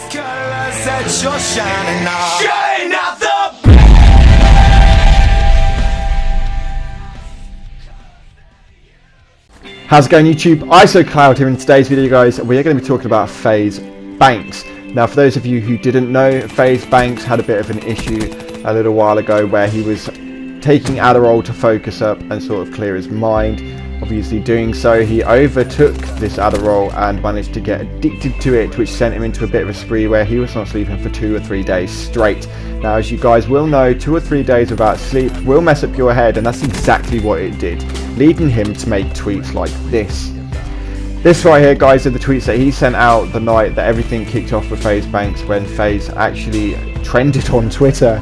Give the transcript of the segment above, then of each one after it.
colors that you're shining on. Shine out the How's it going, YouTube? ISOCloud here. In today's video, guys, we are going to be talking about FaZe Banks. Now, for those of you who didn't know, FaZe Banks had a bit of an issue a little while ago where he was taking Adderall to focus up and sort of clear his mind. Obviously, doing so, he overtook this Adderall and managed to get addicted to it, which sent him into a bit of a spree where he was not sleeping for 2 or 3 days straight. Now, as you guys will know, 2 or 3 days without sleep will mess up your head, and that's exactly what it did, leading him to make tweets like this. This right here, guys, are the tweets that he sent out the night that everything kicked off with FaZe Banks, when FaZe actually trended on Twitter,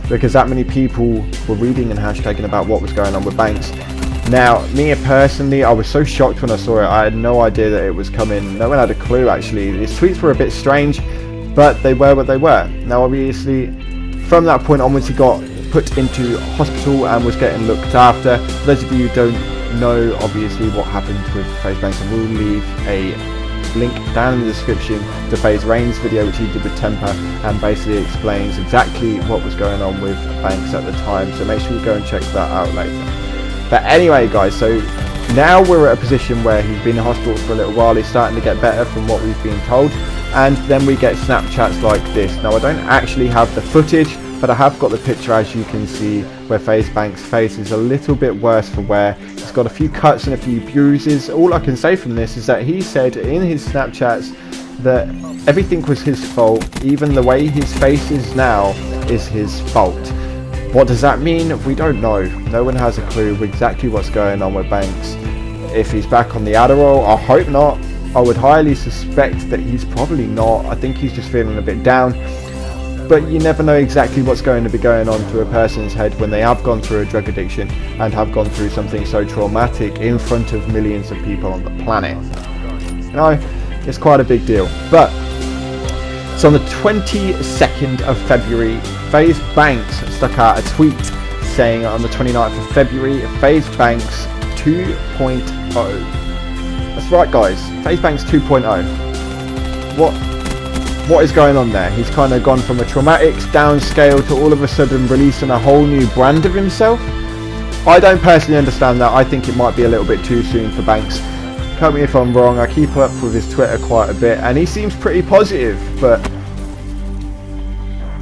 because that many people were reading and hashtagging about what was going on with Banks. Now, me personally, I was so shocked when I saw it. I had no idea that it was coming. No one had a clue, actually. His tweets were a bit strange, but they were what they were. Now, obviously, from that point onwards, he got put into hospital and was getting looked after. For those of you who don't know, obviously, what happened with FaZe Banks, I will leave a link down in the description to FaZe Rain's video, which he did with Temper, and basically explains exactly what was going on with Banks at the time. So make sure you go and check that out later. But anyway, guys, so now we're at a position where he's been in hospital for a little while. He's starting to get better from what we've been told, and then we get Snapchats like this. Now, I don't actually have the footage, but I have got the picture, as you can see, where FaZe Banks' face is a little bit worse for wear. He's got a few cuts and a few bruises. All I can say from this is that he said in his Snapchats that everything was his fault. Even the way his face is now is his fault. What does that mean? We don't know. No one has a clue exactly what's going on with Banks. If he's back on the Adderall, I hope not. I would highly suspect that he's probably not. I think he's just feeling a bit down. But you never know exactly what's going to be going on to a person's head when they have gone through a drug addiction and have gone through something so traumatic in front of millions of people on the planet. You know, it's quite a big deal. But so on the 22nd of February, FaZe Banks stuck out a tweet saying on the 29th of February, FaZe Banks 2.0. That's right, guys, FaZe Banks 2.0. What is going on there? He's kind of gone from a traumatic downscale to all of a sudden releasing a whole new brand of himself. I don't personally understand that. I think it might be a little bit too soon for Banks. Cut me if I'm wrong. I keep up with his Twitter quite a bit, and he seems pretty positive, but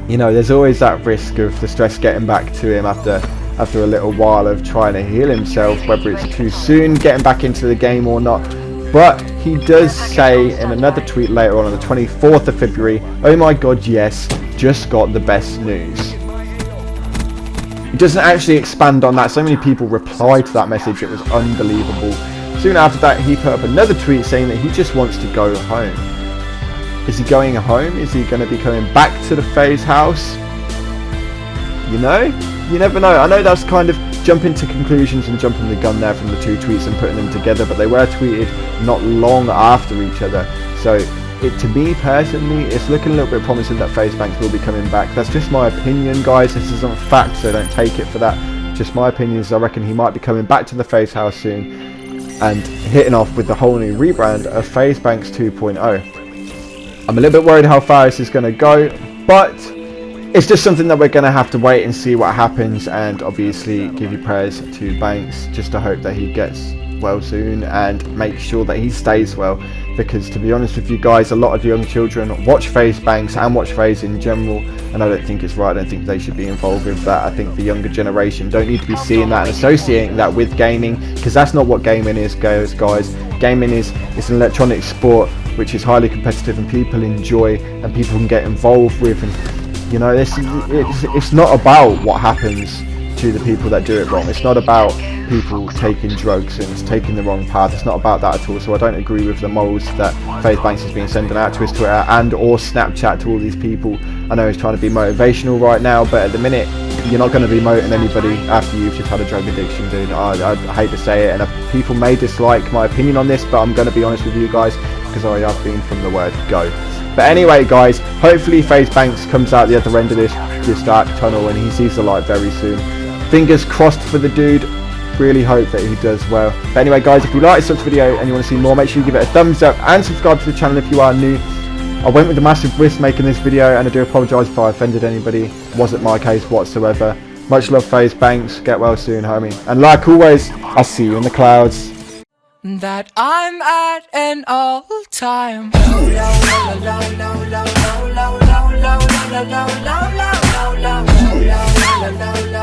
you know, there's always that risk of the stress getting back to him after a little while of trying to heal himself, whether it's too soon getting back into the game or not. But he does say in another tweet later on the 24th of February, "Oh my god, yes, just got the best news." He doesn't actually expand on that. So many people replied to that message. It was unbelievable. Soon after that, he put up another tweet saying that he just wants to go home. Is he going home? Is he going to be coming back to the FaZe house? You know? You never know. I know that's kind of jumping to conclusions and jumping the gun there from the two tweets and putting them together, but they were tweeted not long after each other. So, to me personally, it's looking a little bit promising that FaZe Banks will be coming back. That's just my opinion, guys. This isn't fact, so don't take it for that. Just my opinion is I reckon he might be coming back to the FaZe house soon and hitting off with the whole new rebrand of FaZe Banks 2.0. I'm a little bit worried how far this is going to go, but it's just something that we're going to have to wait and see what happens, and obviously give your prayers to Banks, just to hope that he gets well soon and make sure that he stays well, because to be honest with you guys, a lot of young children watch FaZe Banks and watch FaZe in general, and I don't think it's right. I don't think they should be involved with that. I think the younger generation don't need to be seeing that and associating that with gaming, because that's not what gaming is, guys. Gaming is an electronic sport which is highly competitive and people enjoy and people can get involved with, and you know, it's not about what happens to the people that do it wrong. It's not about people taking drugs and it's taking the wrong path. It's not about that at all. So I don't agree with the morals that FaZe Banks has been sending out to his Twitter and or Snapchat to all these people. I know he's trying to be motivational right now, but at the minute, you're not going to be motivating anybody after you've just had a drug addiction, dude. I hate to say it, and people may dislike my opinion on this, but I'm going to be honest with you guys, because I have been from the word go. But anyway, guys, hopefully FaZe Banks comes out the other end of this dark tunnel and he sees the light very soon. Fingers crossed for the dude. Really hope that he does well. But anyway, guys, if you like this video and you want to see more, make sure you give it a thumbs up and subscribe to the channel if you are new. I went with a massive risk making this video, and I do apologise if I offended anybody. It wasn't my case whatsoever. Much love, FaZe Banks. Get well soon, homie. And like always, I'll see you in the clouds. That I'm at an all-time low.